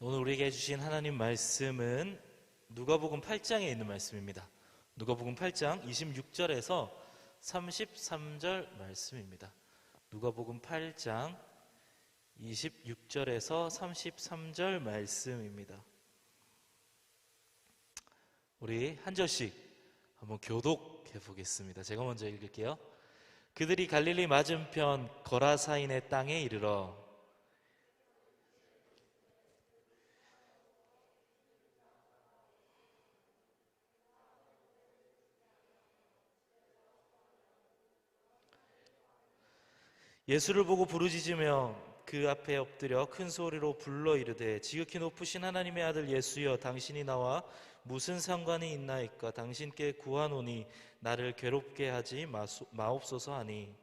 오늘 우리에게 해주신 하나님 말씀은 누가복음 8장에 있는 말씀입니다. 누가복음 8장 26절에서 33절 말씀입니다. 누가복음 8장 26절에서 33절 말씀입니다. 우리 한 절씩 한번 교독해 보겠습니다. 제가 먼저 읽을게요. 그들이 갈릴리 맞은편 거라사인의 땅에 이르러 예수를 보고 부르짖으며 그 앞에 엎드려 큰 소리로 불러 이르되 지극히 높으신 하나님의 아들 예수여, 당신이 나와 무슨 상관이 있나이까? 당신께 구하노니 나를 괴롭게 하지 마옵소서 하니,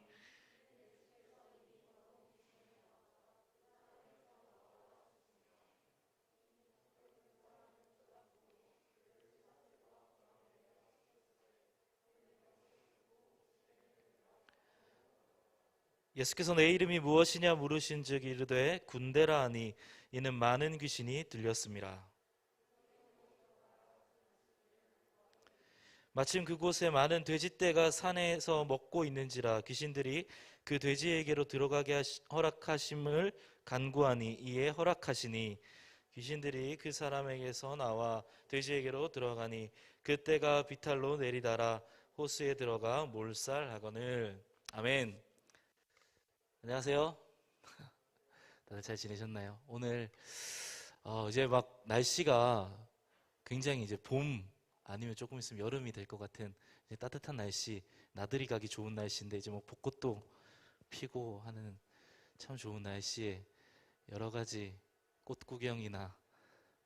예수께서 내 이름이 무엇이냐 물으신즉 이르되 군대라 하니 이는 많은 귀신이 들렸음이라. 마침 그곳에 많은 돼지떼가 산에서 먹고 있는지라 귀신들이 그 돼지에게로 들어가게 허락하심을 간구하니 이에 허락하시니 귀신들이 그 사람에게서 나와 돼지에게로 들어가니 그 떼가 비탈로 내리달아 호수에 들어가 몰살하거늘. 아멘. 안녕하세요. 다들 잘 지내셨나요? 오늘 이제 막 날씨가 굉장히 이제 봄 아니면 조금 있으면 여름이 될 것 같은 이제 따뜻한 날씨, 나들이 가기 좋은 날씨인데 이제 뭐 벚꽃도 피고 하는 참 좋은 날씨에 여러 가지 꽃 구경이나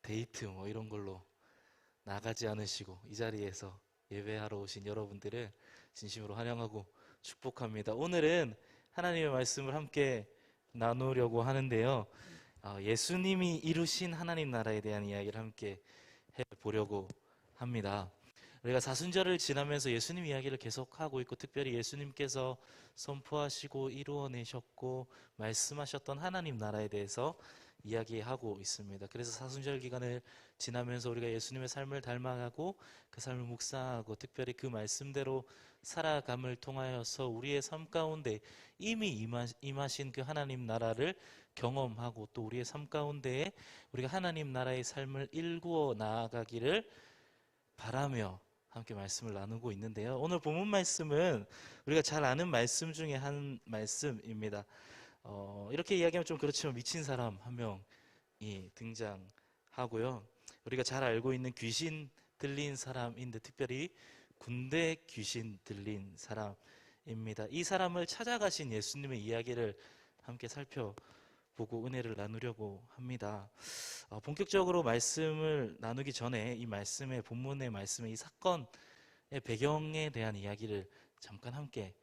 데이트 뭐 이런 걸로 나가지 않으시고 이 자리에서 예배하러 오신 여러분들을 진심으로 환영하고 축복합니다. 오늘은 하나님의 말씀을 함께 나누려고 하는데요. 예수님이 이루신 하나님 나라에 대한 이야기를 함께 해보려고 합니다. 우리가 사순절을 지나면서 예수님 이야기를 계속하고 있고, 특별히 예수님께서 선포하시고 이루어내셨고 말씀하셨던 하나님 나라에 대해서 이야기하고 있습니다. 그래서 사순절 기간을 지나면서 우리가 예수님의 삶을 닮아가고 그 삶을 묵상하고 특별히 그 말씀대로 살아감을 통하여서 우리의 삶 가운데 이미 임하신 그 하나님 나라를 경험하고 또 우리의 삶 가운데에 우리가 하나님 나라의 삶을 일구어 나아가기를 바라며 함께 말씀을 나누고 있는데요. 오늘 본문 말씀은 우리가 잘 아는 말씀 중에 한 말씀입니다. 이렇게 이야기하면 좀 그렇지만 미친 사람 한 명이 등장하고요. 우리가 잘 알고 있는 귀신 들린 사람인데 특별히 군대 귀신 들린 사람입니다. 이 사람을 찾아가신 예수님의 이야기를 함께 살펴보고 은혜를 나누려고 합니다. 본격적으로 말씀을 나누기 전에 이 말씀의 본문의 말씀의 이 사건의 배경에 대한 이야기를 잠깐 함께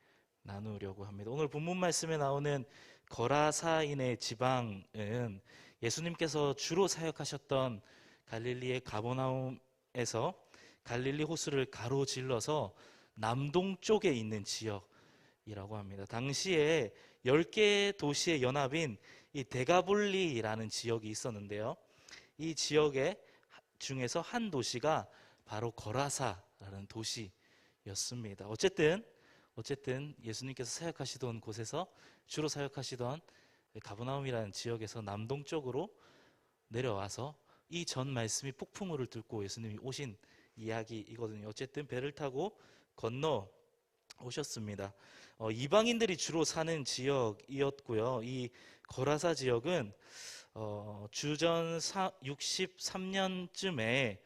나누려고 합니다. 오늘 본문 말씀에 나오는 거라사인의 지방은 예수님께서 주로 사역하셨던 갈릴리의 가버나움에서 갈릴리 호수를 가로질러서 남동쪽에 있는 지역이라고 합니다. 당시에 10개의 도시의 연합인 이 데가볼리라는 지역이 있었는데요. 이 지역의 중에서 한 도시가 바로 거라사라는 도시였습니다. 어쨌든 예수님께서 사역하시던 곳에서 주로 사역하시던 가버나움이라는 지역에서 남동쪽으로 내려와서 이 전 말씀이 폭풍우를 뚫고 예수님이 오신 이야기이거든요. 어쨌든 배를 타고 건너 오셨습니다. 이방인들이 주로 사는 지역이었고요. 이 거라사 지역은 주전 63년쯤에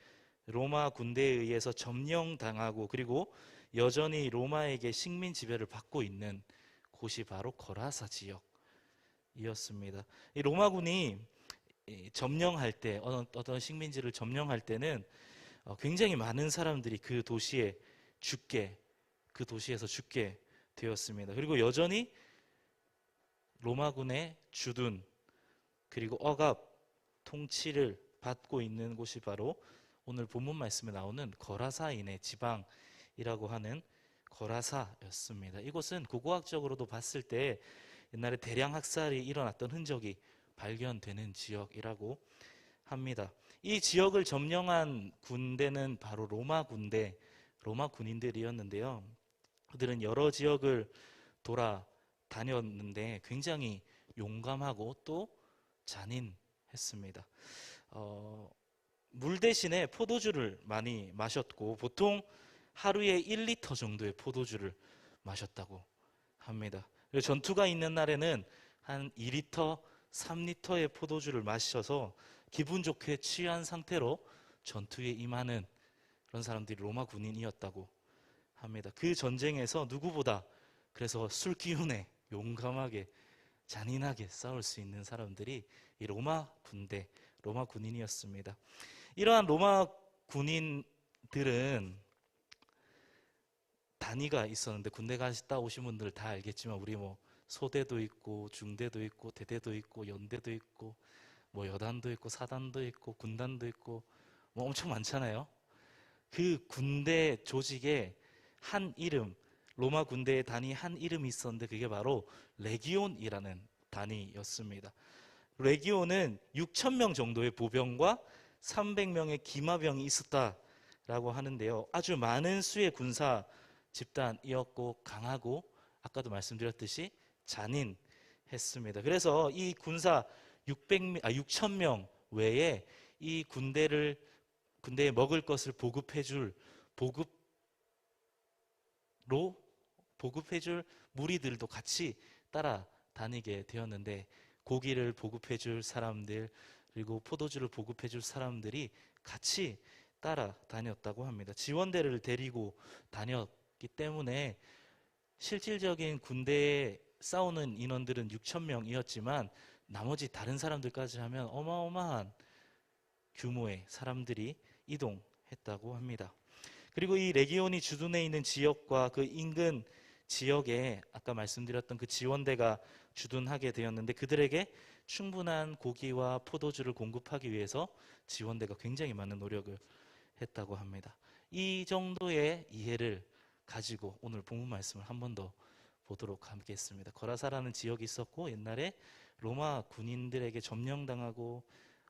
로마 군대에 의해서 점령당하고 그리고 여전히 로마에게 식민 지배를 받고 있는 곳이 바로 거라사 지역이었습니다. 이 로마군이 점령할 때 어떤 식민지를 점령할 때는 굉장히 많은 사람들이 그 도시에서 죽게 되었습니다. 그리고 여전히 로마군의 주둔 그리고 억압 통치를 받고 있는 곳이 바로 오늘 본문 말씀에 나오는 거라사인의 지방이라고 하는 거라사였습니다. 이곳은 고고학적으로도 봤을 때 옛날에 대량 학살이 일어났던 흔적이 발견되는 지역이라고 합니다. 이 지역을 점령한 군대는 바로 로마 군대, 로마 군인들이었는데요. 그들은 여러 지역을 돌아다녔는데 굉장히 용감하고 또 잔인했습니다. 물 대신에 포도주를 많이 마셨고 보통 하루에 1리터 정도의 포도주를 마셨다고 합니다. 그리고 전투가 있는 날에는 한 2리터, 3리터의 포도주를 마셔서 기분 좋게 취한 상태로 전투에 임하는 그런 사람들이 로마 군인이었다고 합니다. 그 전쟁에서 누구보다 그래서 술 기운에 용감하게 잔인하게 싸울 수 있는 사람들이 이 로마 군대, 로마 군인이었습니다. 이러한 로마 군인들은 단위가 있었는데 군대 갔다 오신 분들 다 알겠지만 우리 뭐 소대도 있고 중대도 있고 대대도 있고 연대도 있고 뭐 여단도 있고 사단도 있고 군단도 있고 뭐 엄청 많잖아요. 그 군대 조직에 한 이름, 로마 군대의 단위 한 이름이 있었는데 그게 바로 레기온이라는 단위였습니다. 레기온은 6,000명 정도의 보병과 300명의 기마병이 있었다라고 하는데요. 아주 많은 수의 군사 집단이었고 강하고 아까도 말씀드렸듯이 잔인했습니다. 그래서 이 군사 6,000명 외에 이 군대에 먹을 것을 보급해줄 무리들도 같이 따라다니게 되었는데 고기를 보급해줄 사람들 그리고 포도주를 보급해줄 사람들이 같이 따라다녔다고 합니다. 지원대를 데리고 다녔기 때문에 실질적인 군대에 싸우는 인원들은 6,000명이었지만 나머지 다른 사람들까지 하면 어마어마한 규모의 사람들이 이동했다고 합니다. 그리고 이 레기온이 주둔해 있는 지역과 그 인근 지역에 아까 말씀드렸던 그 지원대가 주둔하게 되었는데 그들에게 충분한 고기와 포도주를 공급하기 위해서 지원대가 굉장히 많은 노력을 했다고 합니다. 이 정도의 이해를 가지고 오늘 본문 말씀을 한 번 더 보도록 하겠습니다. 거라사라는 지역이 있었고 옛날에 로마 군인들에게 점령당하고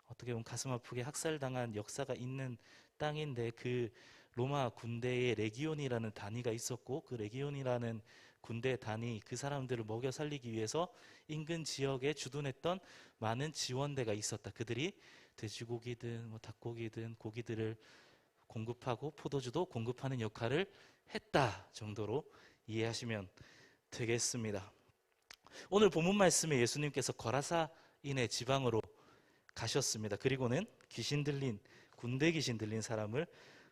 어떻게 보면 가슴 아프게 학살당한 역사가 있는 땅인데 그 로마 군대에 레기온이라는 단위가 있었고 그 레기온이라는 군대 단위 그 사람들을 먹여 살리기 위해서 인근 지역에 주둔했던 많은 지원대가 있었다. 그들이 돼지고기든 뭐 닭고기든 고기들을 공급하고 포도주도 공급하는 역할을 했다 정도로 이해하시면 되겠습니다. 오늘 본문 말씀에 예수님께서 거라사인의 지방으로 가셨습니다. 그리고는 군대 귀신 들린 사람을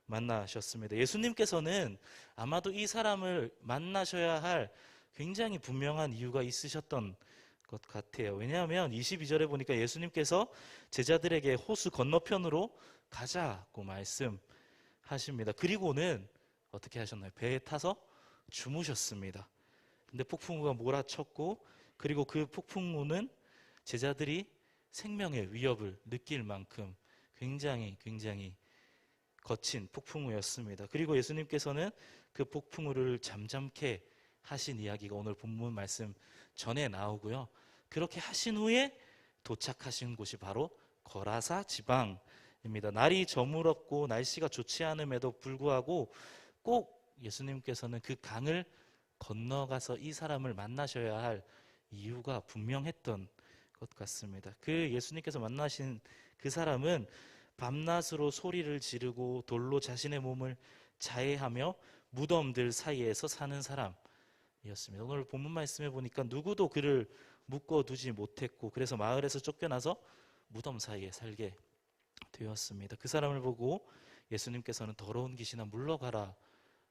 만나셨습니다. 예수님께서는 아마도 이 사람을 만나셔야 할 굉장히 분명한 이유가 있으셨던 것 같아요. 왜냐하면 22절에 보니까 예수님께서 제자들에게 호수 건너편으로 가자고 말씀하십니다. 그리고는 어떻게 하셨나요? 배에 타서 주무셨습니다. 근데 폭풍우가 몰아쳤고 그리고 그 폭풍우는 제자들이 생명의 위협을 느낄 만큼 굉장히 거친 폭풍우였습니다. 그리고 예수님께서는 그 폭풍우를 잠잠케 하신 이야기가 오늘 본문 말씀 전에 나오고요. 그렇게 하신 후에 도착하신 곳이 바로 거라사 지방입니다. 날이 저물었고 날씨가 좋지 않음에도 불구하고 꼭 예수님께서는 그 강을 건너가서 이 사람을 만나셔야 할 이유가 분명했던 것 같습니다. 그 예수님께서 만나신 그 사람은 밤낮으로 소리를 지르고 돌로 자신의 몸을 자해하며 무덤들 사이에서 사는 사람이었습니다. 오늘 본문 말씀에 보니까 누구도 그를 묶어두지 못했고 그래서 마을에서 쫓겨나서 무덤 사이에 살게 되었습니다. 그 사람을 보고 예수님께서는 더러운 귀신아 물러가라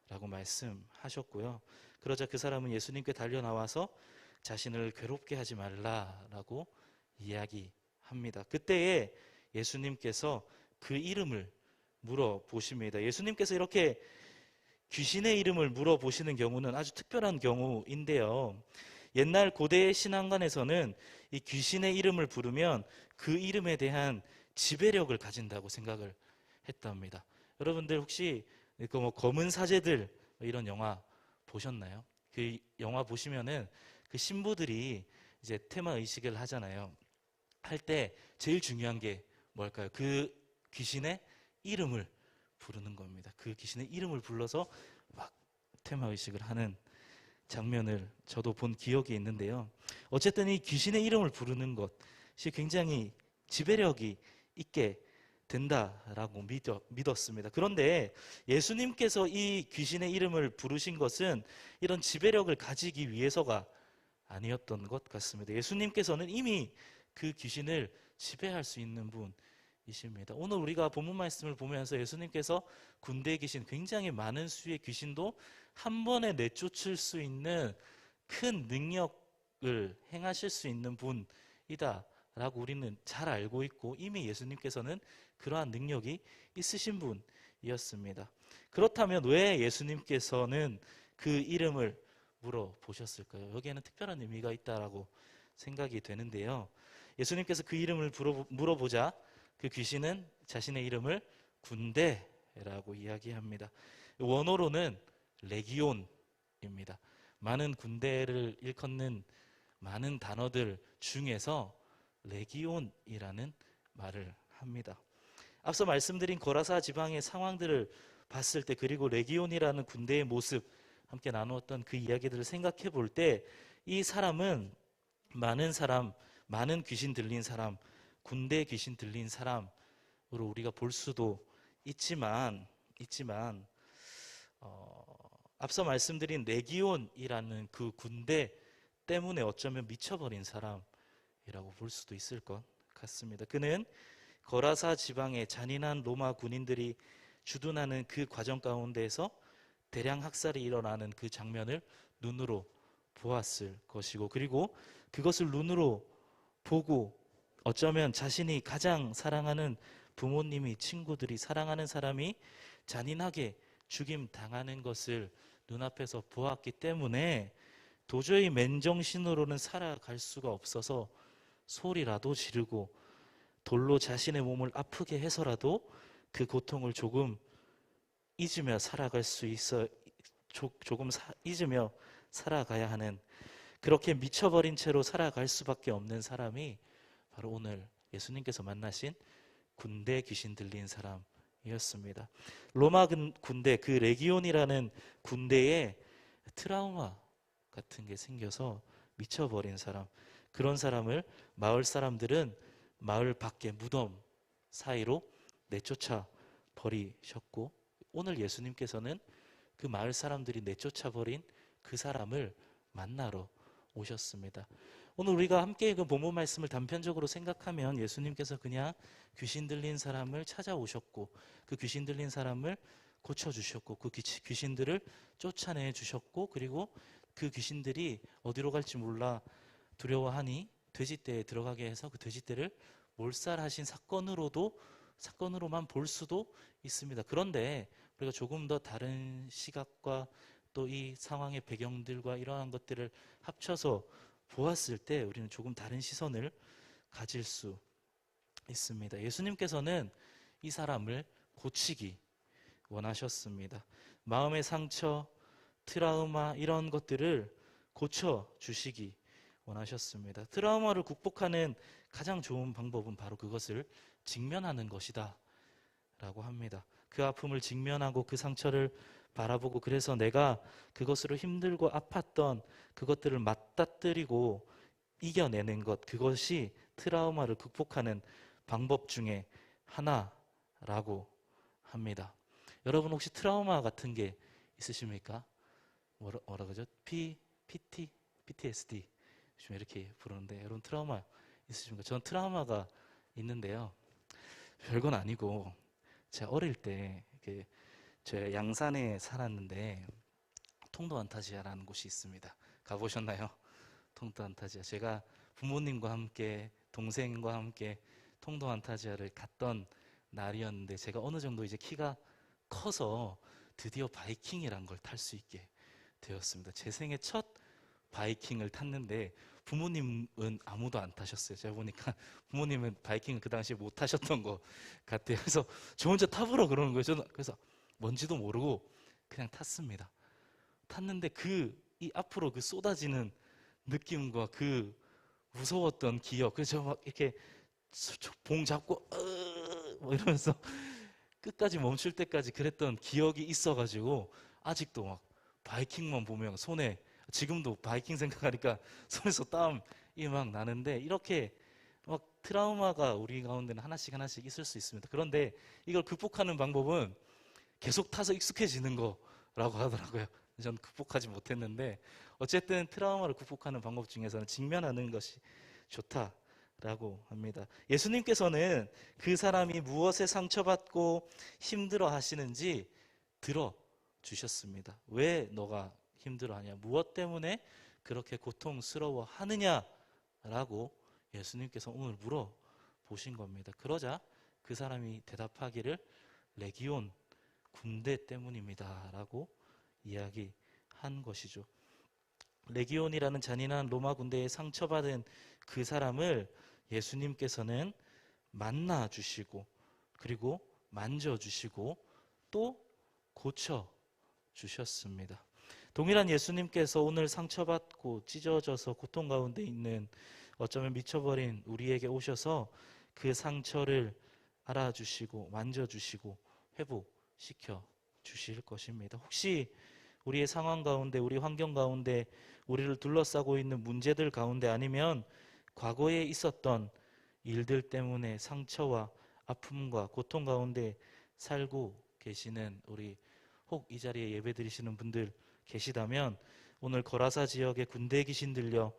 라고 말씀하셨고요. 그러자 그 사람은 예수님께 달려나와서 자신을 괴롭게 하지 말라라고 이야기합니다. 그때에 예수님께서 그 이름을 물어보십니다. 예수님께서 이렇게 귀신의 이름을 물어보시는 경우는 아주 특별한 경우인데요. 옛날 고대 신앙관에서는 이 귀신의 이름을 부르면 그 이름에 대한 지배력을 가진다고 생각을 했답니다. 여러분들 혹시 뭐 검은 사제들 이런 영화 보셨나요? 그 영화 보시면은 그 신부들이 이제 테마 의식을 하잖아요. 할 때 제일 중요한 게 뭘까요? 그 귀신의 이름을 부르는 겁니다. 그 귀신의 이름을 불러서 막 테마의식을 하는 장면을 저도 본 기억이 있는데요. 어쨌든 이 귀신의 이름을 부르는 것이 굉장히 지배력이 있게 된다라고 믿었습니다. 그런데 예수님께서 이 귀신의 이름을 부르신 것은 이런 지배력을 가지기 위해서가 아니었던 것 같습니다. 예수님께서는 이미 그 귀신을 지배할 수 있는 분이십니다. 오늘 우리가 본문 말씀을 보면서 예수님께서 군대의 귀신, 굉장히 많은 수의 귀신도 한 번에 내쫓을 수 있는 큰 능력을 행하실 수 있는 분이다 라고 우리는 잘 알고 있고, 이미 예수님께서는 그러한 능력이 있으신 분이었습니다. 그렇다면 왜 예수님께서는 그 이름을 물어보셨을까요? 여기에는 특별한 의미가 있다라고 생각이 되는데요. 예수님께서 그 이름을 물어보자 그 귀신은 자신의 이름을 군대라고 이야기합니다. 원어로는 레기온입니다. 많은 군대를 일컫는 많은 단어들 중에서 레기온이라는 말을 합니다. 앞서 말씀드린 거라사 지방의 상황들을 봤을 때, 그리고 레기온이라는 군대의 모습 함께 나누었던 그 이야기들을 생각해 볼 때, 이 사람은 많은 사람, 많은 귀신 들린 사람, 군대 귀신 들린 사람으로 우리가 볼 수도 있지만 앞서 말씀드린 레기온이라는 그 군대 때문에 어쩌면 미쳐버린 사람이라고 볼 수도 있을 것 같습니다. 그는 거라사 지방의 잔인한 로마 군인들이 주둔하는 그 과정 가운데에서 대량 학살이 일어나는 그 장면을 눈으로 보았을 것이고, 그리고 그것을 눈으로 보고 어쩌면 자신이 가장 사랑하는 부모님이, 친구들이, 사랑하는 사람이 잔인하게 죽임당하는 것을 눈앞에서 보았기 때문에 도저히 맨정신으로는 살아갈 수가 없어서 소리라도 지르고 돌로 자신의 몸을 아프게 해서라도 그 고통을 조금 잊으며 살아갈 수 있어, 잊으며 살아가야 하는, 그렇게 미쳐버린 채로 살아갈 수밖에 없는 사람이 바로 오늘 예수님께서 만나신 군대 귀신 들린 사람이었습니다. 로마 군대, 그 레기온이라는 군대에 트라우마 같은 게 생겨서 미쳐버린 사람, 그런 사람을 마을 사람들은 마을 밖에 무덤 사이로 내쫓아 버리셨고, 오늘 예수님께서는 그 마을 사람들이 내쫓아 버린 그 사람을 만나러 오셨습니다. 오늘 우리가 함께 읽은 본문 말씀을 단편적으로 생각하면 예수님께서 그냥 귀신 들린 사람을 찾아오셨고, 그 귀신 들린 사람을 고쳐주셨고, 그 귀신들을 쫓아내 주셨고, 그리고 그 귀신들이 어디로 갈지 몰라 두려워하니 돼지떼에 들어가게 해서 그 돼지떼를 몰살하신 사건으로만 볼 수도 있습니다. 그런데 우리가 조금 더 다른 시각과 또 이 상황의 배경들과 이러한 것들을 합쳐서 보았을 때 우리는 조금 다른 시선을 가질 수 있습니다. 예수님께서는 이 사람을 고치기 원하셨습니다. 마음의 상처, 트라우마 이런 것들을 고쳐주시기 원하셨습니다. 트라우마를 극복하는 가장 좋은 방법은 바로 그것을 직면하는 것이다 라고 합니다. 그 아픔을 직면하고 그 상처를 바라보고, 그래서 내가 그것으로 힘들고 아팠던 그것들을 맞닥뜨리고 이겨내는 것, 그것이 트라우마를 극복하는 방법 중에 하나라고 합니다. 여러분 혹시 트라우마 같은 게 있으십니까? 뭐라 그러죠? PTSD 요즘 이렇게 부르는데, 여러분 트라우마 있으십니까? 저는 트라우마가 있는데요. 별건 아니고, 제가 어릴 때 제가 양산에 살았는데 통도안타지아라는 곳이 있습니다. 가보셨나요? 통도안타지아. 제가 부모님과 함께, 동생과 함께 통도안타지아를 갔던 날이었는데, 제가 어느 정도 이제 키가 커서 드디어 바이킹이란 걸 탈 수 있게 되었습니다. 제 생애 첫 바이킹을 탔는데 부모님은 아무도 안 타셨어요. 제가 보니까 부모님은 바이킹을 그 당시에 못 타셨던 것 같아요. 그래서 저 혼자 타보라 그러는 거예요. 저는 그래서 뭔지도 모르고 그냥 탔습니다. 탔는데 이 앞으로 그 쏟아지는 느낌과 그 무서웠던 기억, 그래서 막 이렇게 봉 잡고 뭐 이러면서 끝까지 멈출 때까지 그랬던 기억이 있어가지고 아직도 막 바이킹만 보면 손에, 지금도 바이킹 생각하니까 손에서 땀이 막 나는데, 이렇게 막 트라우마가 우리 가운데는 하나씩 하나씩 있을 수 있습니다. 그런데 이걸 극복하는 방법은 계속 타서 익숙해지는 거라고 하더라고요. 전 극복하지 못했는데, 어쨌든 트라우마를 극복하는 방법 중에서는 직면하는 것이 좋다라고 합니다. 예수님께서는 그 사람이 무엇에 상처받고 힘들어 하시는지 들어 주셨습니다. 왜 너가 힘들어하냐? 무엇 때문에 그렇게 고통스러워 하느냐라고 예수님께서 오늘 물어보신 겁니다. 그러자 그 사람이 대답하기를 레기온, 군대 때문입니다 라고 이야기한 것이죠. 레기온이라는 잔인한 로마 군대에 상처받은 그 사람을 예수님께서는 만나 주시고, 그리고 만져 주시고, 또 고쳐 주셨습니다. 동일한 예수님께서 오늘 상처받고 찢어져서 고통 가운데 있는, 어쩌면 미쳐버린 우리에게 오셔서 그 상처를 알아주시고 만져주시고 회복시켜 주실 것입니다. 혹시 우리의 상황 가운데, 우리 환경 가운데, 우리를 둘러싸고 있는 문제들 가운데, 아니면 과거에 있었던 일들 때문에 상처와 아픔과 고통 가운데 살고 계시는 우리, 혹 이 자리에 예배 드리시는 분들 계시다면, 오늘 거라사 지역의 군대 귀신 들려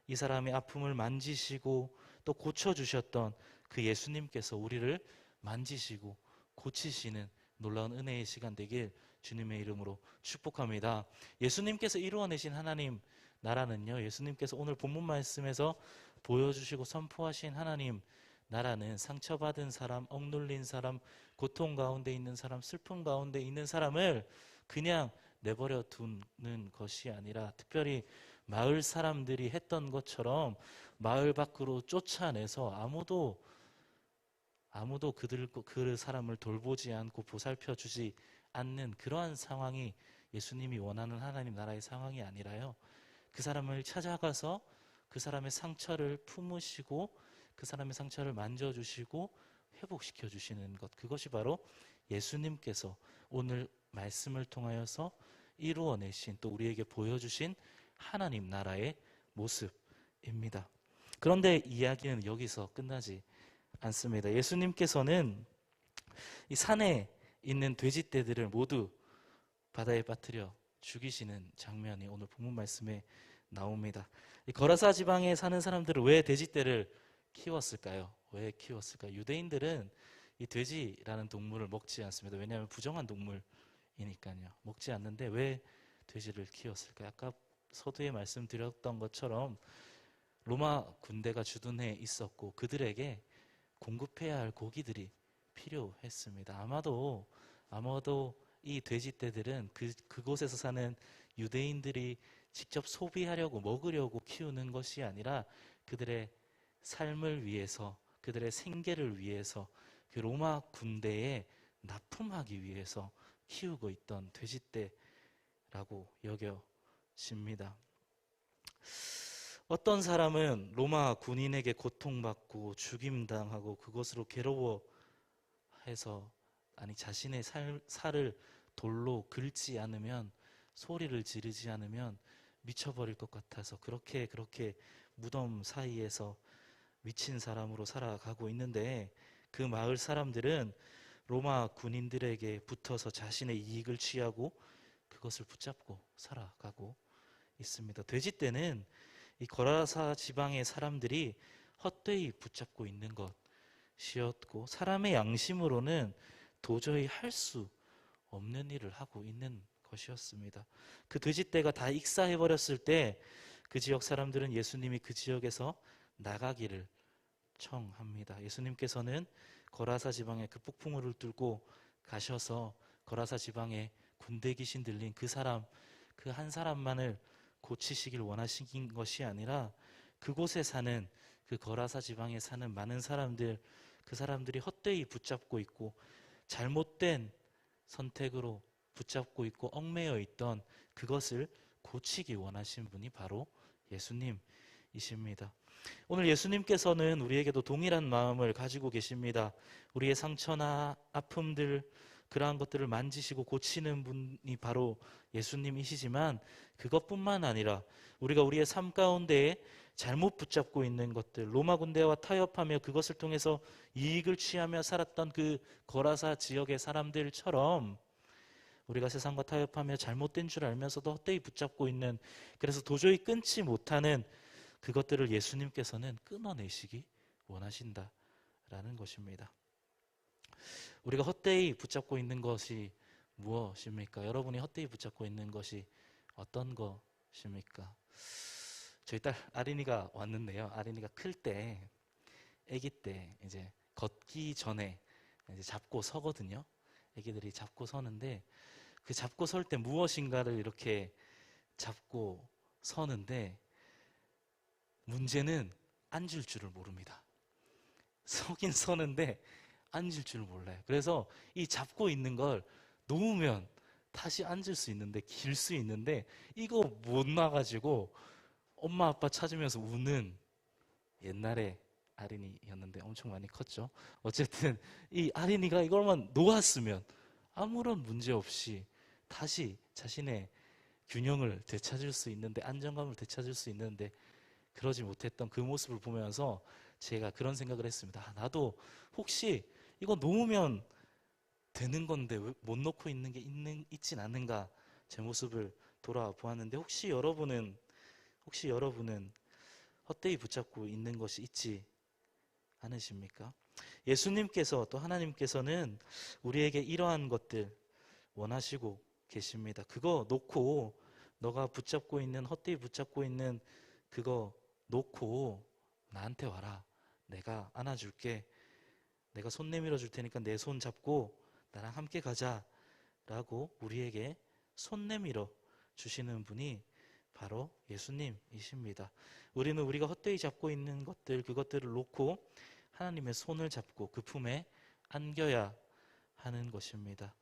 이 사람의 아픔을 만지시고 또 고쳐주셨던 그 예수님께서 우리를 만지시고 고치시는 놀라운 은혜의 시간 되길 주님의 이름으로 축복합니다. 예수님께서 이루어내신 하나님 나라는요, 예수님께서 오늘 본문 말씀에서 보여주시고 선포하신 하나님 나라는 상처받은 사람, 억눌린 사람, 고통 가운데 있는 사람, 슬픔 가운데 있는 사람을 그냥 내버려 두는 것이 아니라, 특별히 마을 사람들이 했던 것처럼 마을 밖으로 쫓아내서 아무도 그 사람을 돌보지 않고 보살펴 주지 않는 그러한 상황이 예수님이 원하는 하나님 나라의 상황이 아니라요, 그 사람을 찾아가서 그 사람의 상처를 품으시고 그 사람의 상처를 만져주시고 회복시켜 주시는 것, 그것이 바로 예수님께서 오늘 말씀을 통하여서 이루어내신, 또 우리에게 보여주신 하나님 나라의 모습입니다. 그런데 이야기는 여기서 끝나지 않습니다. 예수님께서는 이 산에 있는 돼지떼들을 모두 바다에 빠뜨려 죽이시는 장면이 오늘 본문 말씀에 나옵니다. 이 거라사 지방에 사는 사람들은 왜 돼지떼를 키웠을까요? 왜 키웠을까요? 유대인들은 이 돼지라는 동물을 먹지 않습니다. 왜냐하면 부정한 동물이니까요. 먹지 않는데 왜 돼지를 키웠을까요? 아까 서두에 말씀드렸던 것처럼 로마 군대가 주둔해 있었고 그들에게 공급해야 할 고기들이 필요했습니다. 아마도 이 돼지떼들은 그곳에서 사는 유대인들이 직접 소비하려고, 먹으려고 키우는 것이 아니라 그들의 삶을 위해서, 그들의 생계를 위해서, 그 로마 군대에 납품하기 위해서 키우고 있던 돼지떼라고 여겨집니다. 어떤 사람은 로마 군인에게 고통받고 죽임당하고 그것으로 괴로워해서, 아니 자신의 살을 돌로 긁지 않으면, 소리를 지르지 않으면 미쳐버릴 것 같아서 그렇게 무덤 사이에서 미친 사람으로 살아가고 있는데, 그 마을 사람들은 로마 군인들에게 붙어서 자신의 이익을 취하고 그것을 붙잡고 살아가고 있습니다. 돼지떼는 이 거라사 지방의 사람들이 헛되이 붙잡고 있는 것이었고, 사람의 양심으로는 도저히 할 수 없는 일을 하고 있는 것이었습니다. 그 돼지떼가 다 익사해버렸을 때 그 지역 사람들은 예수님이 그 지역에서 나가기를 청합니다. 예수님께서는 거라사 지방에 그 폭풍우를 뚫고 가셔서 거라사 지방에 군대 귀신 들린 그 한 사람만을 고치시길 원하신 것이 아니라, 그곳에 사는, 그 거라사 지방에 사는 많은 사람들, 그 사람들이 헛되이 붙잡고 있고 잘못된 선택으로 붙잡고 있고 얽매여 있던 그것을 고치기 원하신 분이 바로 예수님이십니다. 오늘 예수님께서는 우리에게도 동일한 마음을 가지고 계십니다. 우리의 상처나 아픔들, 그러한 것들을 만지시고 고치는 분이 바로 예수님이시지만 그것뿐만 아니라 우리가 우리의 삶 가운데에 잘못 붙잡고 있는 것들, 로마 군대와 타협하며 그것을 통해서 이익을 취하며 살았던 그 거라사 지역의 사람들처럼 우리가 세상과 타협하며 잘못된 줄 알면서도 헛되이 붙잡고 있는, 그래서 도저히 끊지 못하는 그것들을 예수님께서는 끊어내시기 원하신다라는 것입니다. 우리가 헛되이 붙잡고 있는 것이 무엇입니까? 여러분이 헛되이 붙잡고 있는 것이 어떤 것입니까? 저희 딸 아린이가 왔는데요. 아린이가 클 때, 아기 때 이제 걷기 전에 이제 잡고 서거든요. 아기들이 잡고 서는데 그 잡고 설 때 무엇인가를 이렇게 잡고 서는데 문제는 앉을 줄을 모릅니다. 서긴 서는데 앉을 줄을 몰라요. 그래서 이 잡고 있는 걸 놓으면 다시 앉을 수 있는데, 길 수 있는데 이거 못 놔가지고 엄마 아빠 찾으면서 우는 옛날에 아린이였는데 엄청 많이 컸죠. 어쨌든 이 아린이가 이걸만 놓았으면 아무런 문제 없이 다시 자신의 균형을 되찾을 수 있는데, 안정감을 되찾을 수 있는데 그러지 못했던 그 모습을 보면서 제가 그런 생각을 했습니다. 나도 혹시 이거 놓으면 되는 건데 왜 못 놓고 있는 게 있진 않는가, 제 모습을 돌아보았는데 혹시 여러분은 헛되이 붙잡고 있는 것이 있지 않으십니까? 예수님께서 또 하나님께서는 우리에게 이러한 것들 원하시고 계십니다. 그거 놓고, 너가 붙잡고 있는, 헛되이 붙잡고 있는 그거 놓고 나한테 와라. 내가 안아줄게. 내가 손 내밀어 줄 테니까 내 손 잡고 나랑 함께 가자 라고 우리에게 손 내밀어 주시는 분이 바로 예수님이십니다. 우리는 우리가 헛되이 잡고 있는 것들, 그것들을 놓고 하나님의 손을 잡고 그 품에 안겨야 하는 것입니다.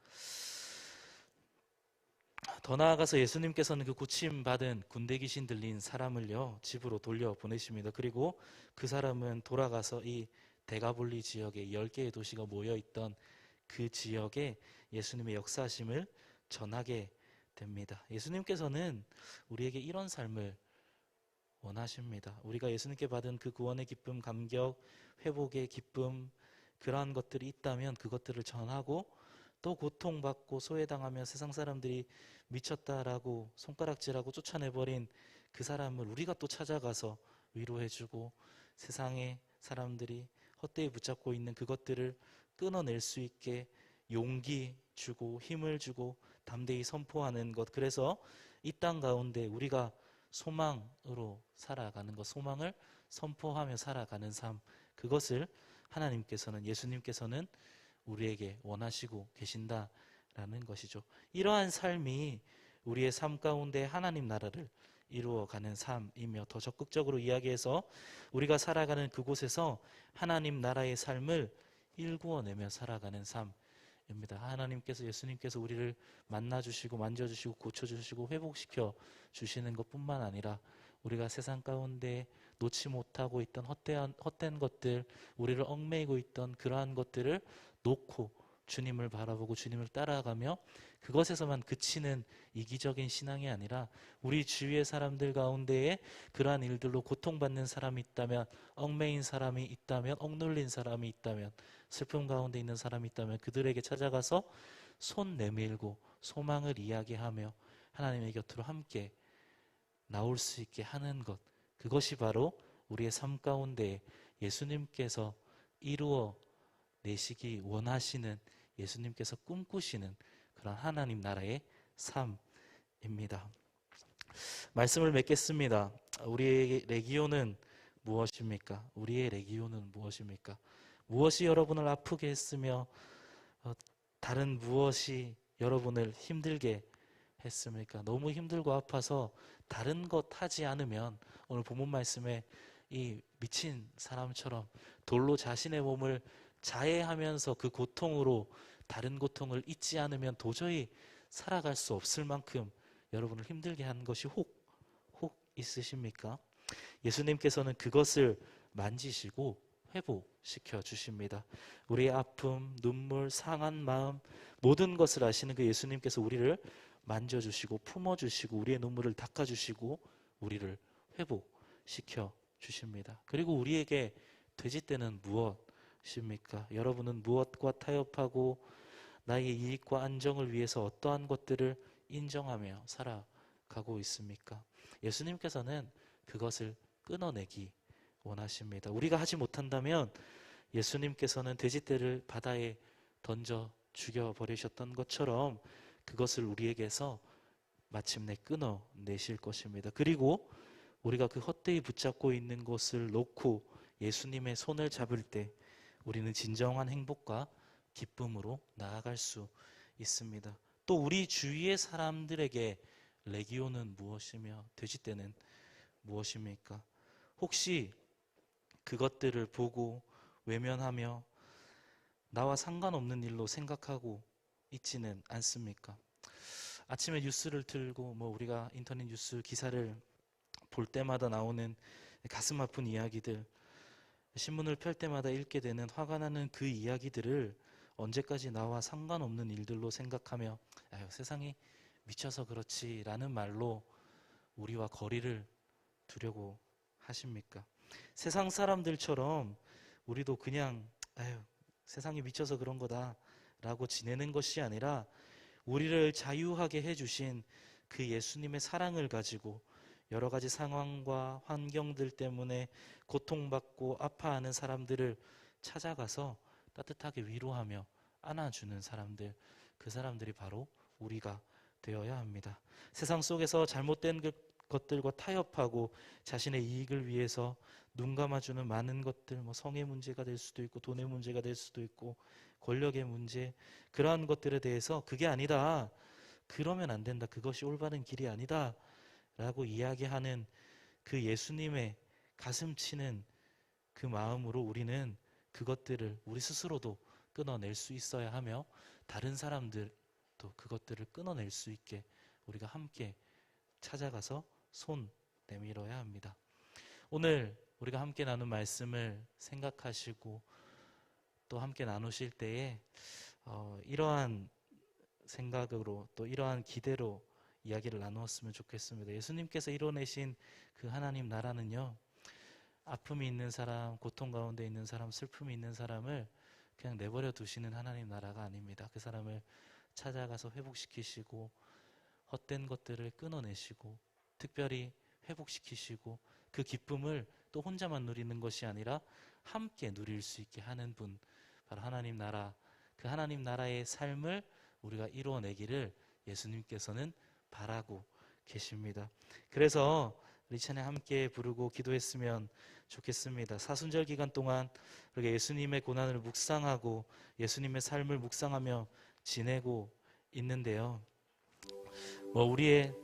더 나아가서 예수님께서는 그 고침받은 군대 귀신 들린 사람을요, 집으로 돌려보내십니다. 그리고 그 사람은 돌아가서 이 데가볼리 지역에 10개의 도시가 모여있던 그 지역에 예수님의 역사하심을 전하게 됩니다. 예수님께서는 우리에게 이런 삶을 원하십니다. 우리가 예수님께 받은 그 구원의 기쁨, 감격, 회복의 기쁨, 그러한 것들이 있다면 그것들을 전하고, 또 고통받고 소외당하며 세상 사람들이 미쳤다라고 손가락질하고 쫓아내버린 그 사람을 우리가 또 찾아가서 위로해주고, 세상의 사람들이 헛되이 붙잡고 있는 그것들을 끊어낼 수 있게 용기 주고 힘을 주고 담대히 선포하는 것, 그래서 이 땅 가운데 우리가 소망으로 살아가는 것, 소망을 선포하며 살아가는 삶, 그것을 하나님께서는, 예수님께서는 우리에게 원하시고 계신다라는 것이죠. 이러한 삶이 우리의 삶 가운데 하나님 나라를 이루어가는 삶이며, 더 적극적으로 이야기해서 우리가 살아가는 그곳에서 하나님 나라의 삶을 일구어내며 살아가는 삶입니다. 하나님께서, 예수님께서 우리를 만나주시고 만져주시고 고쳐주시고 회복시켜 주시는 것뿐만 아니라 우리가 세상 가운데 놓지 못하고 있던 헛된 것들, 우리를 얽매이고 있던 그러한 것들을 놓고 주님을 바라보고 주님을 따라가며 그것에서만 그치는 이기적인 신앙이 아니라 우리 주위의 사람들 가운데에 그러한 일들로 고통받는 사람이 있다면, 얽매인 사람이 있다면, 억눌린 사람이 있다면, 슬픔 가운데 있는 사람이 있다면 그들에게 찾아가서 손 내밀고 소망을 이야기하며 하나님의 곁으로 함께 나올 수 있게 하는 것, 그것이 바로 우리의 삶 가운데 예수님께서 이루어 내시기 원하시는, 예수님께서 꿈꾸시는 그런 하나님 나라의 삶입니다. 말씀을 맺겠습니다. 우리의 레기오는 무엇입니까? 우리의 레기오는 무엇입니까? 무엇이 여러분을 아프게 했으며 다른 무엇이 여러분을 힘들게 했습니까? 너무 힘들고 아파서 다른 것 하지 않으면, 오늘 본문 말씀에 이 미친 사람처럼 돌로 자신의 몸을 자해하면서 그 고통으로 다른 고통을 잊지 않으면 도저히 살아갈 수 없을 만큼 여러분을 힘들게 한 것이 혹 있으십니까? 예수님께서는 그것을 만지시고 회복시켜 주십니다. 우리의 아픔, 눈물, 상한 마음 모든 것을 아시는 그 예수님께서 우리를 만져주시고 품어주시고 우리의 눈물을 닦아주시고 우리를 회복시켜 주십니다. 그리고 우리에게 돼지떼는 무엇입니까? 여러분은 무엇과 타협하고 나의 이익과 안정을 위해서 어떠한 것들을 인정하며 살아가고 있습니까? 예수님께서는 그것을 끊어내기 원하십니다. 우리가 하지 못한다면 예수님께서는 돼지떼를 바다에 던져 죽여버리셨던 것처럼 그것을 우리에게서 마침내 끊어내실 것입니다. 그리고 우리가 그 헛되이 붙잡고 있는 것을 놓고 예수님의 손을 잡을 때 우리는 진정한 행복과 기쁨으로 나아갈 수 있습니다. 또 우리 주위의 사람들에게 레기온은 무엇이며 돼지떼는 무엇입니까? 혹시 그것들을 보고 외면하며 나와 상관없는 일로 생각하고 있지는 않습니까? 아침에 뉴스를 틀고 우리가 인터넷 뉴스 기사를 볼 때마다 나오는 가슴 아픈 이야기들, 신문을 펼 때마다 읽게 되는 화가 나는 그 이야기들을 언제까지 나와 상관없는 일들로 생각하며 아유, 세상이 미쳐서 그렇지 라는 말로 우리와 거리를 두려고 하십니까? 세상 사람들처럼 우리도 그냥 아유, 세상이 미쳐서 그런 거다 라고 지내는 것이 아니라 우리를 자유하게 해주신 그 예수님의 사랑을 가지고 여러 가지 상황과 환경들 때문에 고통받고 아파하는 사람들을 찾아가서 따뜻하게 위로하며 안아주는 사람들, 그 사람들이 바로 우리가 되어야 합니다. 세상 속에서 잘못된 것들과 타협하고 자신의 이익을 위해서 눈 감아주는 많은 것들, 성의 문제가 될 수도 있고 돈의 문제가 될 수도 있고 권력의 문제, 그러한 것들에 대해서 그게 아니다, 그러면 안 된다, 그것이 올바른 길이 아니다 라고 이야기하는 그 예수님의 가슴 치는 그 마음으로 우리는 그것들을 우리 스스로도 끊어낼 수 있어야 하며 다른 사람들도 그것들을 끊어낼 수 있게 우리가 함께 찾아가서 손 내밀어야 합니다. 오늘 우리가 함께 나눈 말씀을 생각하시고 또 함께 나누실 때에 이러한 생각으로 또 이러한 기대로 이야기를 나누었으면 좋겠습니다. 예수님께서 이뤄내신 그 하나님 나라는요, 아픔이 있는 사람, 고통 가운데 있는 사람, 슬픔이 있는 사람을 그냥 내버려 두시는 하나님 나라가 아닙니다. 그 사람을 찾아가서 회복시키시고 헛된 것들을 끊어내시고 특별히 회복시키시고 그 기쁨을 또 혼자만 누리는 것이 아니라 함께 누릴 수 있게 하는 분, 바로 하나님 나라, 그 하나님 나라의 삶을 우리가 이루어내기를 예수님께서는 바라고 계십니다. 그래서 우리 찬양 함께 부르고 기도했으면 좋겠습니다. 사순절 기간 동안 우리가 예수님의 고난을 묵상하고 예수님의 삶을 묵상하며 지내고 있는데요. 우리의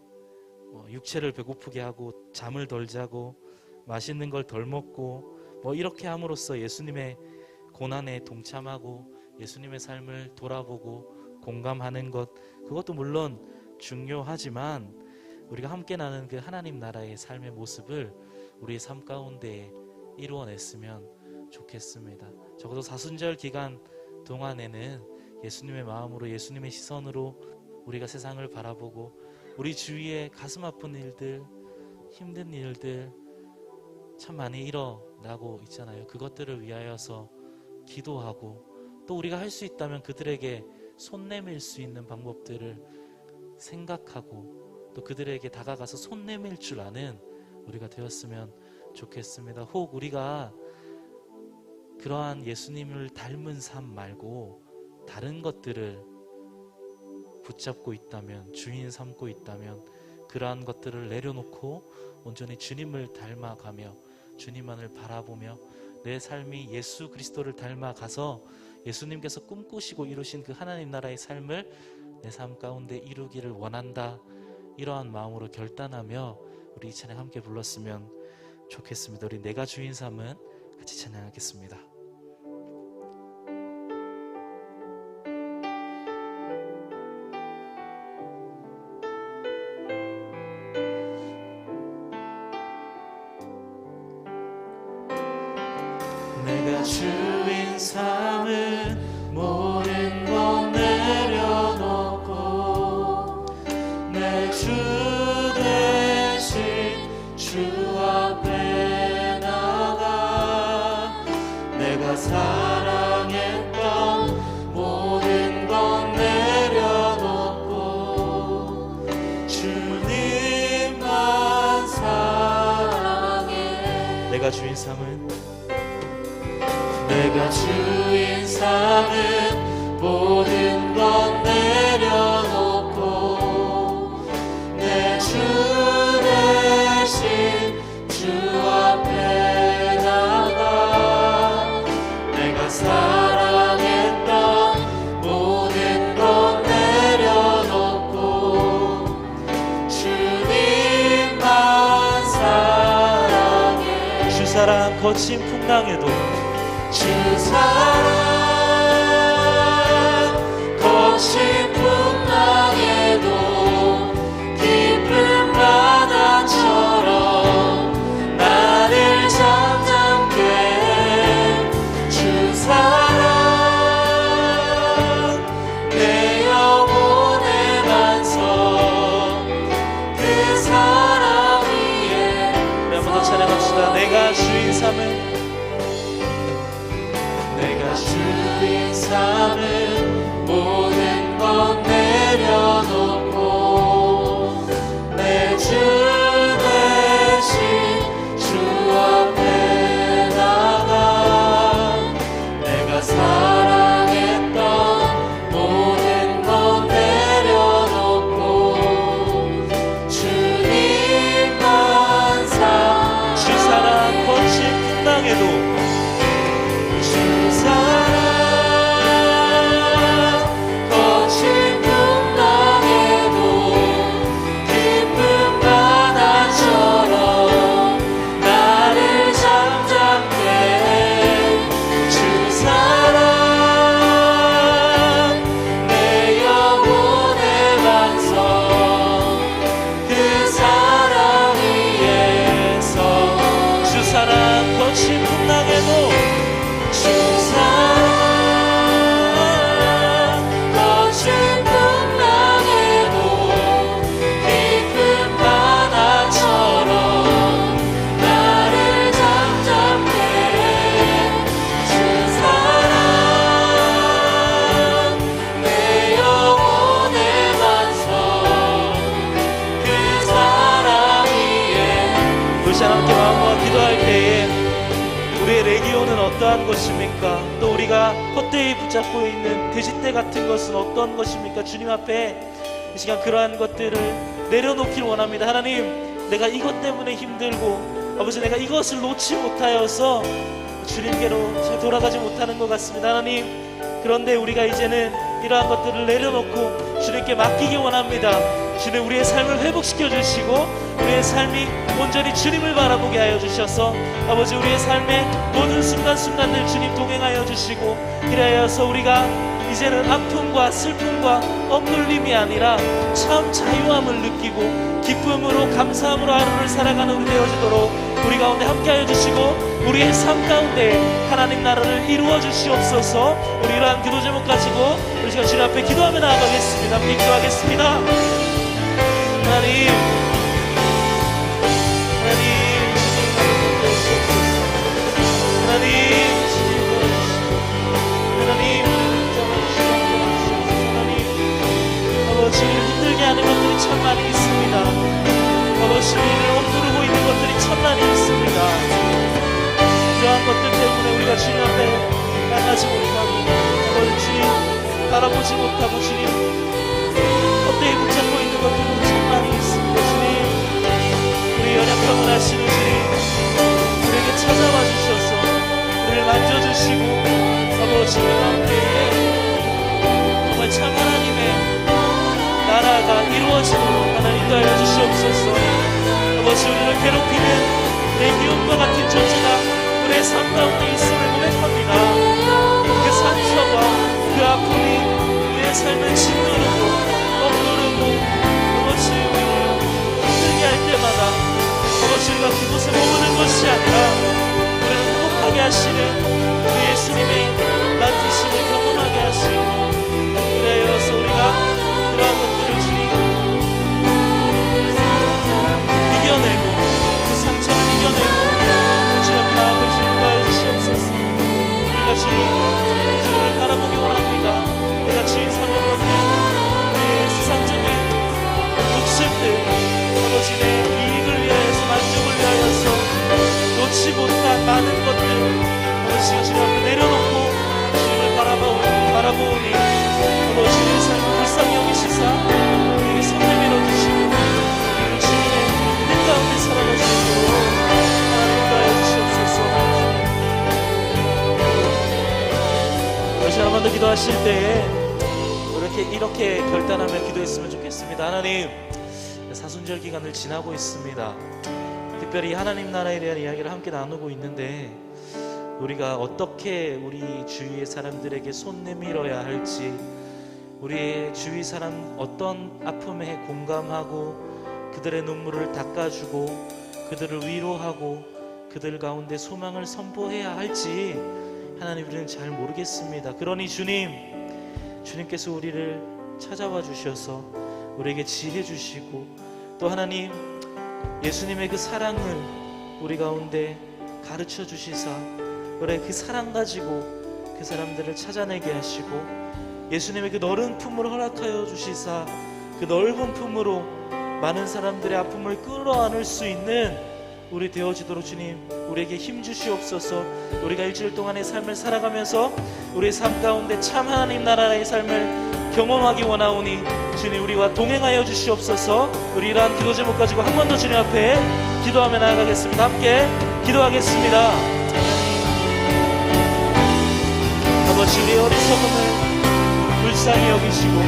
육체를 배고프게 하고 잠을 덜 자고 맛있는 걸 덜 먹고 이렇게 함으로써 예수님의 고난에 동참하고 예수님의 삶을 돌아보고 공감하는 것, 그것도 물론 중요하지만 우리가 함께 나는 그 하나님 나라의 삶의 모습을 우리의 삶 가운데 이루어냈으면 좋겠습니다. 적어도 사순절 기간 동안에는 예수님의 마음으로, 예수님의 시선으로 우리가 세상을 바라보고 우리 주위에 가슴 아픈 일들, 힘든 일들 참 많이 일어나고 있잖아요. 그것들을 위하여서 기도하고 또 우리가 할 수 있다면 그들에게 손 내밀 수 있는 방법들을 생각하고 또 그들에게 다가가서 손 내밀 줄 아는 우리가 되었으면 좋겠습니다. 혹 우리가 그러한 예수님을 닮은 삶 말고 다른 것들을 붙잡고 있다면, 주인 삼고 있다면 그러한 것들을 내려놓고 온전히 주님을 닮아가며 주님만을 바라보며 내 삶이 예수 그리스도를 닮아가서 예수님께서 꿈꾸시고 이루신 그 하나님 나라의 삶을 내 삶 가운데 이루기를 원한다, 이러한 마음으로 결단하며 우리 이 찬양 함께 불렀으면 좋겠습니다. 우리 내가 주인 삼은 같이 찬양하겠습니다. 주인 삼은 모든 것 내려놓고 내 주 대신 주 앞에 나가 내가 사랑했던 모든 것 내려놓고 주님만 사랑해. 내가 주인 삼은 모든 것 내려놓고 내 주 대신 주 앞에 나가 내가 사랑했던 모든 것 내려놓고 주님만 사랑해. 주 사랑 거친 풍랑에도 주 사랑 거친 풍랑에도 깊은 바다처럼 나를 잠잠케 해. 주 사랑 내 영혼의 반석 그 사랑 위에. 우리 한번 더 찬양합시다. 내가 주인 삼은 모든 것 내려놓고 내 주 대신 주 앞에 나가 내가 사랑했던 모든 것 내려놓고 주님만 주 사랑 거친 풍랑에도 주 사랑 어떠한 것입니까? 또 우리가 헛되이 붙잡고 있는 돼지떼 같은 것은 어떤 것입니까? 주님 앞에 이 시간 그러한 것들을 내려놓기를 원합니다. 하나님, 내가 이것 때문에 힘들고 아버지 내가 이것을 놓지 못하여서 주님께로 잘 돌아가지 못하는 것 같습니다. 하나님, 그런데 우리가 이제는 이러한 것들을 내려놓고 주님께 맡기기 원합니다. 주님, 우리의 삶을 회복시켜 주시고 우리의 삶이 온전히 주님을 바라보게 하여 주셔서 아버지 우리의 삶의 모든 순간순간들 주님 동행하여 주시고 그래서 우리가 이제는 아픔과 슬픔과 억눌림이 아니라 참 자유함을 느끼고 기쁨으로 감사함으로 하루를 살아가는 우리 되어지도록 우리 가운데 함께하여 주시고 우리의 삶 가운데 하나님 나라를 이루어 주시옵소서. 우리 이러한 기도 제목 가지고 우리 시간 주님 앞에 기도하며 나아가겠습니다. 함께 기도하겠습니다. 하나님, 아버지 힘들게 하는 것들이 참 많이 있습니다. 아버지 우리를 억누르고 있는 것들이 참 많이 있습니다. 그러한 것들 때문에 우리가 주님 앞에 나가지 못하고 아버지 주님 바라보지 못하고 주님 헛되이 붙잡고 있는 것들이 참 많이 있습니다. 주님, 우리 연약함을 아시는 주님 우리에게 찾아와 주셔서 우리를 만져주시고 아버지 가운데 정말 참 하나님의 나라가 이루어지도록 하나님 인도하여 주시옵소서. 아버지 우리를 괴롭히는 대기업과 같은 존재가 우리의 삶 가운데 있음을 고백합니다. 그 상처와 그 아픔이 우리의 삶을 짓누르고 억누르고 아버지 우리를 힘들게 할 때마다 아버지 우리가 그곳에 머무는 것이 아니라 우리를 행복하게 하시는 우리의 하나님의 만지심을 경험하게 하시고 그래서 우리가 그러한 것들을 주님 이겨내고 그 상처를 이겨내고 주님 마음을 주님과 주시옵소서. 우리가 주님을 바라보기 원합니다. 우리가 주인 삶을 가운데 우리의 세상적인 욕심들 아버지의 이익을 위하여서 만족을 위하여서 놓지 못한 많은 것들 아버지가 주님 앞에 내려놓고 주님을 바라보니 아버지의 삶을 불쌍히 여기시사 우리에게 손 내밀어 주시고 우리를 주님의 뜻 가운데 살아갈 수 있도록 하나님 인도하여 주시옵소서. 다시 한 번 더 기도하실 때에 이렇게 결단하며 기도했으면 좋겠습니다. 하나님, 사순절 기간을 지나고 있습니다. 특별히 하나님 나라에 대한 이야기를 함께 나누고 있는데 우리가 어떻게 우리 주위의 사람들에게 손 내밀어야 할지, 우리의 주위 사람 어떤 아픔에 공감하고 그들의 눈물을 닦아주고 그들을 위로하고 그들 가운데 소망을 선포해야 할지 하나님 우리는 잘 모르겠습니다. 그러니 주님께서 우리를 찾아와 주셔서 우리에게 지혜 주시고 또 하나님 예수님의 그 사랑을 우리 가운데 가르쳐 주시사 그래 그 사랑 가지고 그 사람들을 찾아내게 하시고 예수님의 그 넓은 품을 허락하여 주시사 그 넓은 품으로 많은 사람들의 아픔을 끌어안을 수 있는 우리 되어지도록 주님 우리에게 힘 주시옵소서. 우리가 일주일 동안의 삶을 살아가면서 우리의 삶 가운데 참 하나님 나라의 삶을 경험하기 원하오니 주님 우리와 동행하여 주시옵소서. 우리 이러한 기도 제목 가지고 한 번 더 주님 앞에 기도하며 나아가겠습니다. 함께 기도하겠습니다. 아버지 우리의 어리석음을 불쌍히 여기시고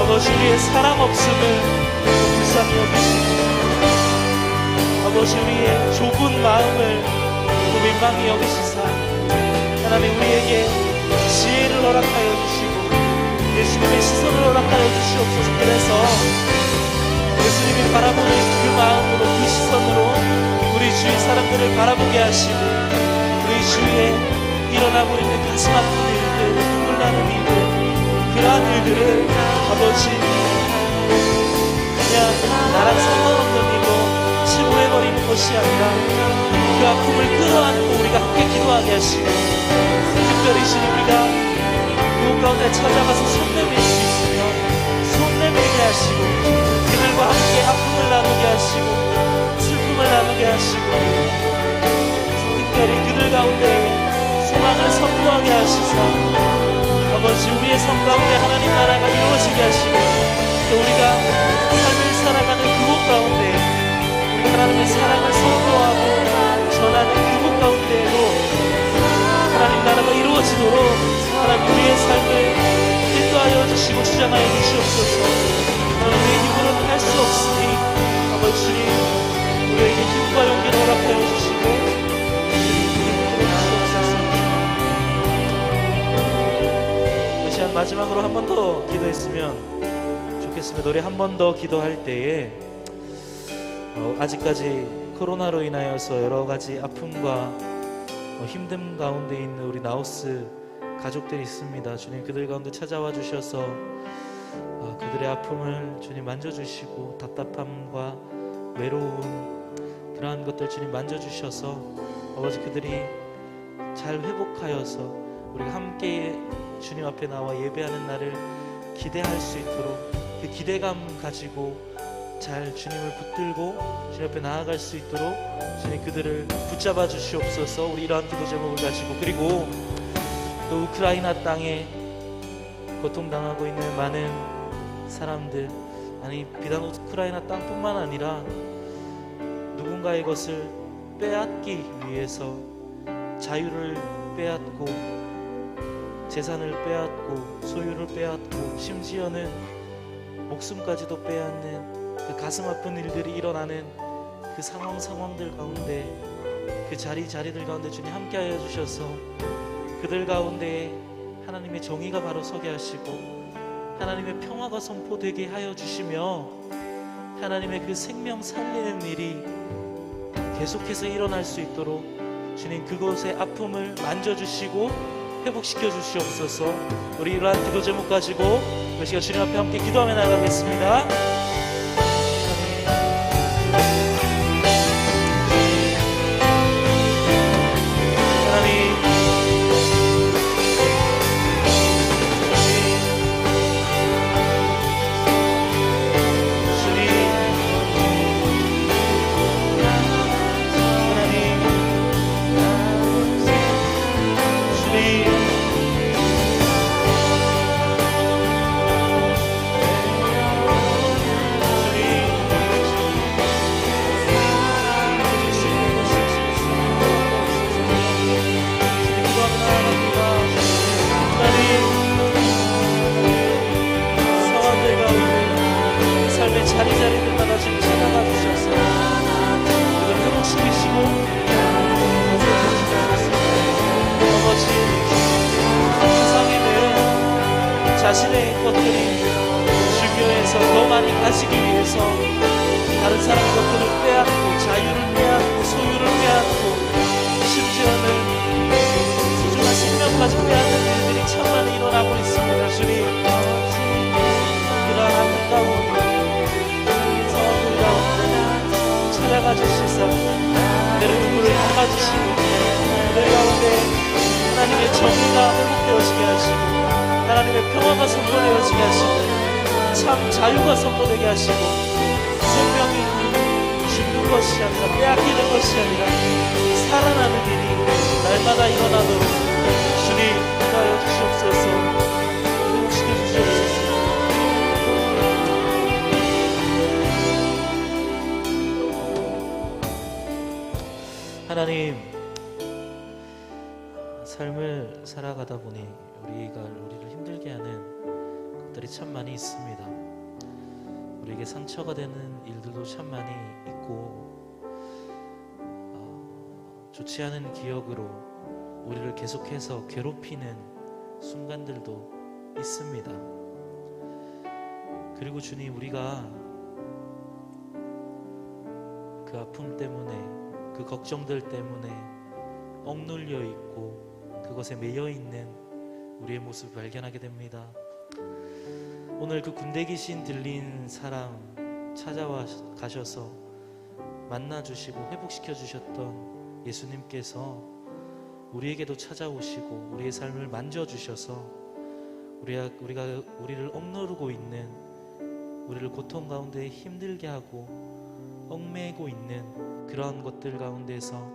아버지 우리의 사랑 없음을 불쌍히 여기시고 아버지 우리의 좁은 마음을 또 민망히 여기시사 하나님 우리에게 지혜를 허락하여 주시고 예수님의 시선을 허락하여 주시옵소서. 그래서 예수님이 바라보는 그 마음으로 그 시선으로 우리 주위 사람들을 바라보게 하시고 우리 주위에 일어나고 있는 가슴 아픈 일들 눈물 나는 일들 그러한 일들을 아버지 그냥 나랑 상관없는 일로 치부해버리는 것이 아니라 그 아픔을 끌어안고 우리가 함께 기도하게 하시고 특별히 주님 우리가 그곳 가운데 찾아가서 손 내밀 수 있으면 손 내밀게 하시고 그들과 함께 아픔을 나누게 하시고 슬픔을 나누게 하시고 특별히 그들 가운데 소망을 선포하게 하시사 아버지 우리의 삶 가운데 하나님 나라가 이루어지게 하시고 또 우리가 삶을 살아가는 그곳 가운데 우리가 하나님의 사랑을 선포하고 전하는 그곳 가운데에도 하나님 나라가 이루어지도록 하나님 우리의 삶을 인도하여 주시고 주장하여 주시옵소서. 우리의 힘으로는 할 수 없으니 아버지 주님 우리에게 힘과 용기를 허락하여 주시고 다시 한 마지막으로 한 번 더 기도했으면 좋겠습니다. 우리 한 번 더 기도할 때에 아직까지 코로나로 인하여서 여러 가지 아픔과 힘듦 가운데 있는 우리 나우스 가족들이 있습니다. 주님 그들 가운데 찾아와 주셔서 그들의 아픔을 주님 만져주시고 답답함과 외로움 그러한 것들 주님 만져주셔서 아버지 그들이 잘 회복하여서 우리가 함께 주님 앞에 나와 예배하는 날을 기대할 수 있도록 그 기대감 가지고 잘 주님을 붙들고 주님 앞에 나아갈 수 있도록 주님 그들을 붙잡아 주시옵소서. 우리 이러한 기도 제목을 가지고 그리고 또 우크라이나 땅에 고통당하고 있는 많은 사람들 아니 비단 우크라이나 땅뿐만 아니라 누군가의 것을 빼앗기 위해서 자유를 빼앗고 재산을 빼앗고 소유를 빼앗고 심지어는 목숨까지도 빼앗는 그 가슴 아픈 일들이 일어나는 그 상황들 가운데 그 자리들 가운데 주님 함께하여 주셔서 그들 가운데 하나님의 정의가 바로 서게 하시고 하나님의 평화가 선포되게 하여 주시며 하나님의 그 생명 살리는 일이 계속해서 일어날 수 있도록 주님 그곳의 아픔을 만져주시고 회복시켜 주시옵소서. 우리 이러한 기도 제목 가지고 이 시간 주님 앞에 함께 기도하며 나가겠습니다. 자리자리들마다 지금 찾아가 주셔서 그걸 회복시키시고 넘어진 세상에는 자신의 것들이 중요해서 더 많이 가지기 위해서 다른 사람의 것들을 빼앗고 자유를 빼앗고 소유를 빼앗고 심지어는 소중한 생명까지 빼앗는 일들이 참 많이 일어나고 있습니다. 주님 그러한 안타까운 찾아가 주시사 그들의 눈물을 닦아주시고 그들 가운데 하나님의 정의가 회복되어지게 하시고 하나님의 평화가 선포되어지게 하시고 참 자유가 선포되게 하시고 생명이 죽는 것이 아니라 빼앗기는 것이 아니라 살아나는 일이 날마다 일어나도록 주님 인도하여 주시옵소서. 회복시켜 주시옵소서. 하나님, 삶을 살아가다 보니 우리를 힘들게 하는 것들이 참 많이 있습니다. 우리에게 상처가 되는 일들도 참 많이 있고 좋지 않은 기억으로 우리를 계속해서 괴롭히는 순간들도 있습니다. 그리고 주님, 우리가 그 아픔 때문에 그 걱정들 때문에 억눌려 있고 그것에 매여 있는 우리의 모습을 발견하게 됩니다. 오늘 그 군대 귀신 들린 사람 찾아와 가셔서 만나주시고 회복시켜 주셨던 예수님께서 우리에게도 찾아오시고 우리의 삶을 만져주셔서 우리를 억누르고 있는, 우리를 고통 가운데 힘들게 하고 얽매이고 있는 그러한 것들 가운데서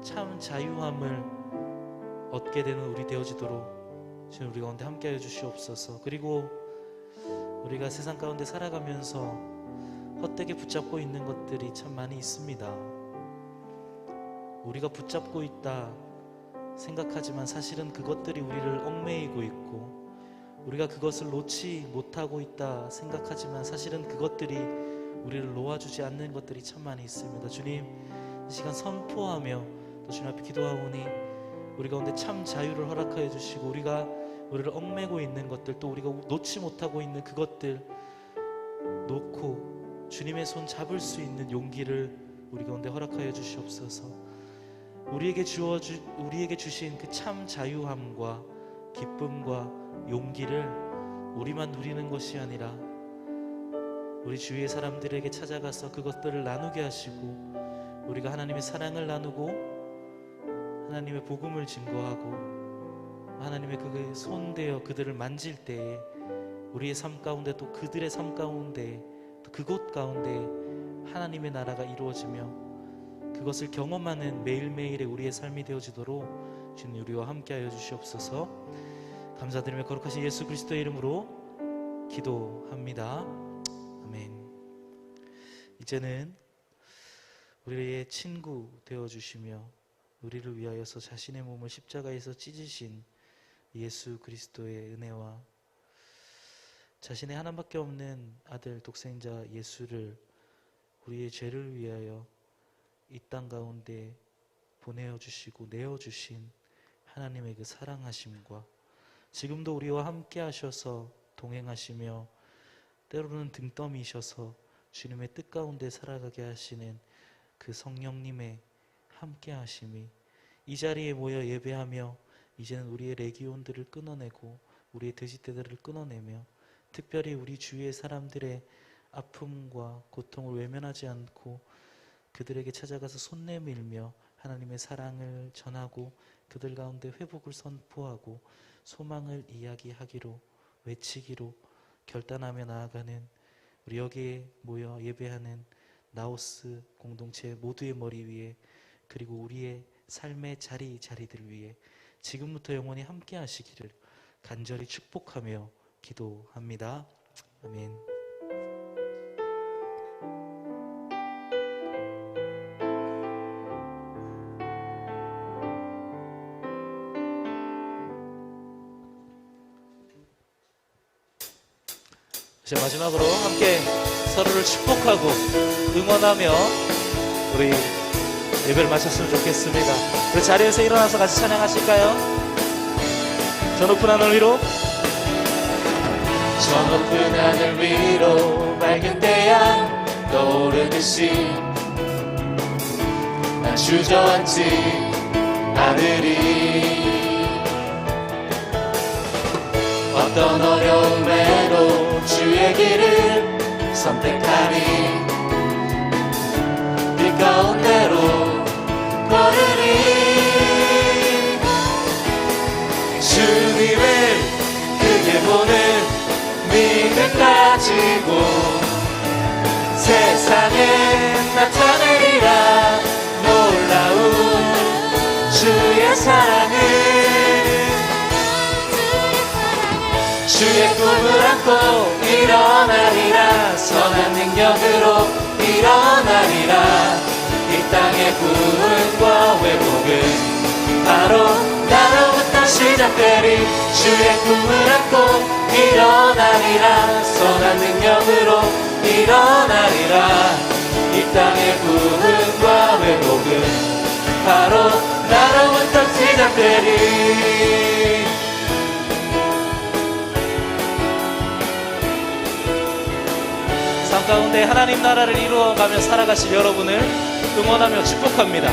참 자유함을 얻게 되는 우리 되어지도록 주님 우리 가운데 함께하여 주시옵소서. 그리고 우리가 세상 가운데 살아가면서 헛되게 붙잡고 있는 것들이 참 많이 있습니다. 우리가 붙잡고 있다 생각하지만 사실은 그것들이 우리를 얽매이고 있고, 우리가 그것을 놓지 못하고 있다 생각하지만 사실은 그것들이 우리를 놓아주지 않는 것들이 참 많이 있습니다. 주님, 이 시간 선포하며 또 주님 앞에 기도하오니 우리 가운데 참 자유를 허락하여 주시고 우리를 얽매고 있는 것들, 또 우리가 놓지 못하고 있는 그것들 놓고 주님의 손 잡을 수 있는 용기를 우리 가운데 허락하여 주시옵소서. 우리에게 주신 그 참 자유함과 기쁨과 용기를 우리만 누리는 것이 아니라 우리 주위의 사람들에게 찾아가서 그것들을 나누게 하시고 우리가 하나님의 사랑을 나누고 하나님의 복음을 증거하고 하나님의 그 손대어 그들을 만질 때에 우리의 삶 가운데 또 그들의 삶 가운데 또 그곳 가운데 하나님의 나라가 이루어지며 그것을 경험하는 매일매일의 우리의 삶이 되어지도록 주님 우리와 함께하여 주시옵소서. 감사드리며 거룩하신 예수 그리스도의 이름으로 기도합니다. 아멘. 이제는 우리의 친구 되어주시며 우리를 위하여서 자신의 몸을 십자가에서 찢으신 예수 그리스도의 은혜와 자신의 하나밖에 없는 아들 독생자 예수를 우리의 죄를 위하여 이 땅 가운데 보내어주시고 내어주신 하나님의 그 사랑하심과 지금도 우리와 함께 하셔서 동행하시며 때로는 등떠미셔서 주님의 뜻 가운데 살아가게 하시는 그 성령님의 함께 하심이 이 자리에 모여 예배하며 이제는 우리의 레기온들을 끊어내고 우리의 돼지떼들을 끊어내며 특별히 우리 주위의 사람들의 아픔과 고통을 외면하지 않고 그들에게 찾아가서 손 내밀며 하나님의 사랑을 전하고 그들 가운데 회복을 선포하고 소망을 이야기하기로 외치기로 결단하며 나아가는 우리 여기에 모여 예배하는 나오스 공동체 모두의 머리 위에 그리고 우리의 삶의 자리들 위에 지금부터 영원히 함께 하시기를 간절히 축복하며 기도합니다. 아멘. 이제 마지막으로 함께 서로를 축복하고 응원하며 우리 예배를 마쳤으면 좋겠습니다. 우리 자리에서 일어나서 같이 찬양하실까요? 저 높은 하늘 위로, 저 높은 하늘 위로 맑은 태양 떠오르듯이 난 주저앉지 않으리. 어떤 어려움에도 주의 길을 선택하리. 빛 가운데로 걸으리. 주님을 크게 보는 믿음 가지고 세상에 나타내리라. 놀라운 주의 사랑을 주의 꿈을 안고 일어나리라. 선한 능력으로 일어나리라. 이 땅의 구원과 회복은 바로 나로부터 시작되리. 주의 꿈을 안고 일어나리라. 선한 능력으로 일어나리라. 이 땅의 구원과 회복은 바로 나로부터 시작되리. 삶 가운데 하나님 나라를 이루어가며 살아가실 여러분을 응원하며 축복합니다.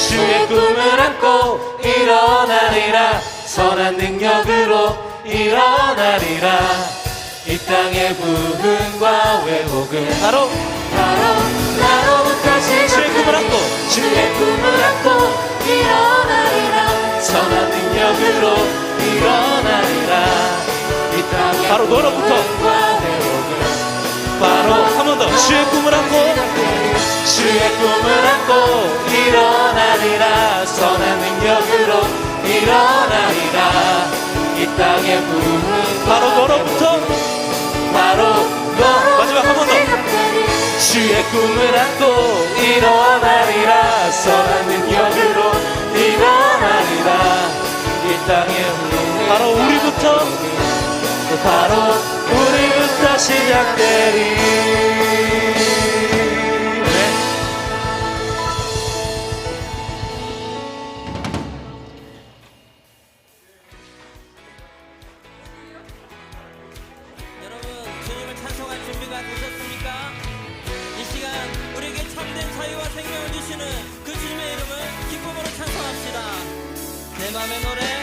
주의 꿈을 안고 일어나리라. 선한 능력으로 일어나리라. 이 땅의 부흥과 회복은 바로 나로부터 시작되리. 주의 꿈을 안고 주의 꿈을 안고 일어나리라. 선한 능력으로 일어나리라. 이 땅의 바로 너로부터 부흥과 회복은 바로 한 번 더 주의 꿈을 안고 주의 꿈을 안고 일어나리라. 선한 능력으로 일어나리라. 이 땅의 부흥 바로 너로부터 마지막 한 번 더 주의 꿈을 안고 일어나리라. 선한 능력으로 일어나리라. 이 땅의 부흥 바로 우리부터 시작되리. 주님을 찬송할 준비가 되셨습니까? 이 시간 우리에게 참된 자유와 생명을 주시는 그 주님의 이름을 기쁨으로 찬송합시다. 내 맘의 노래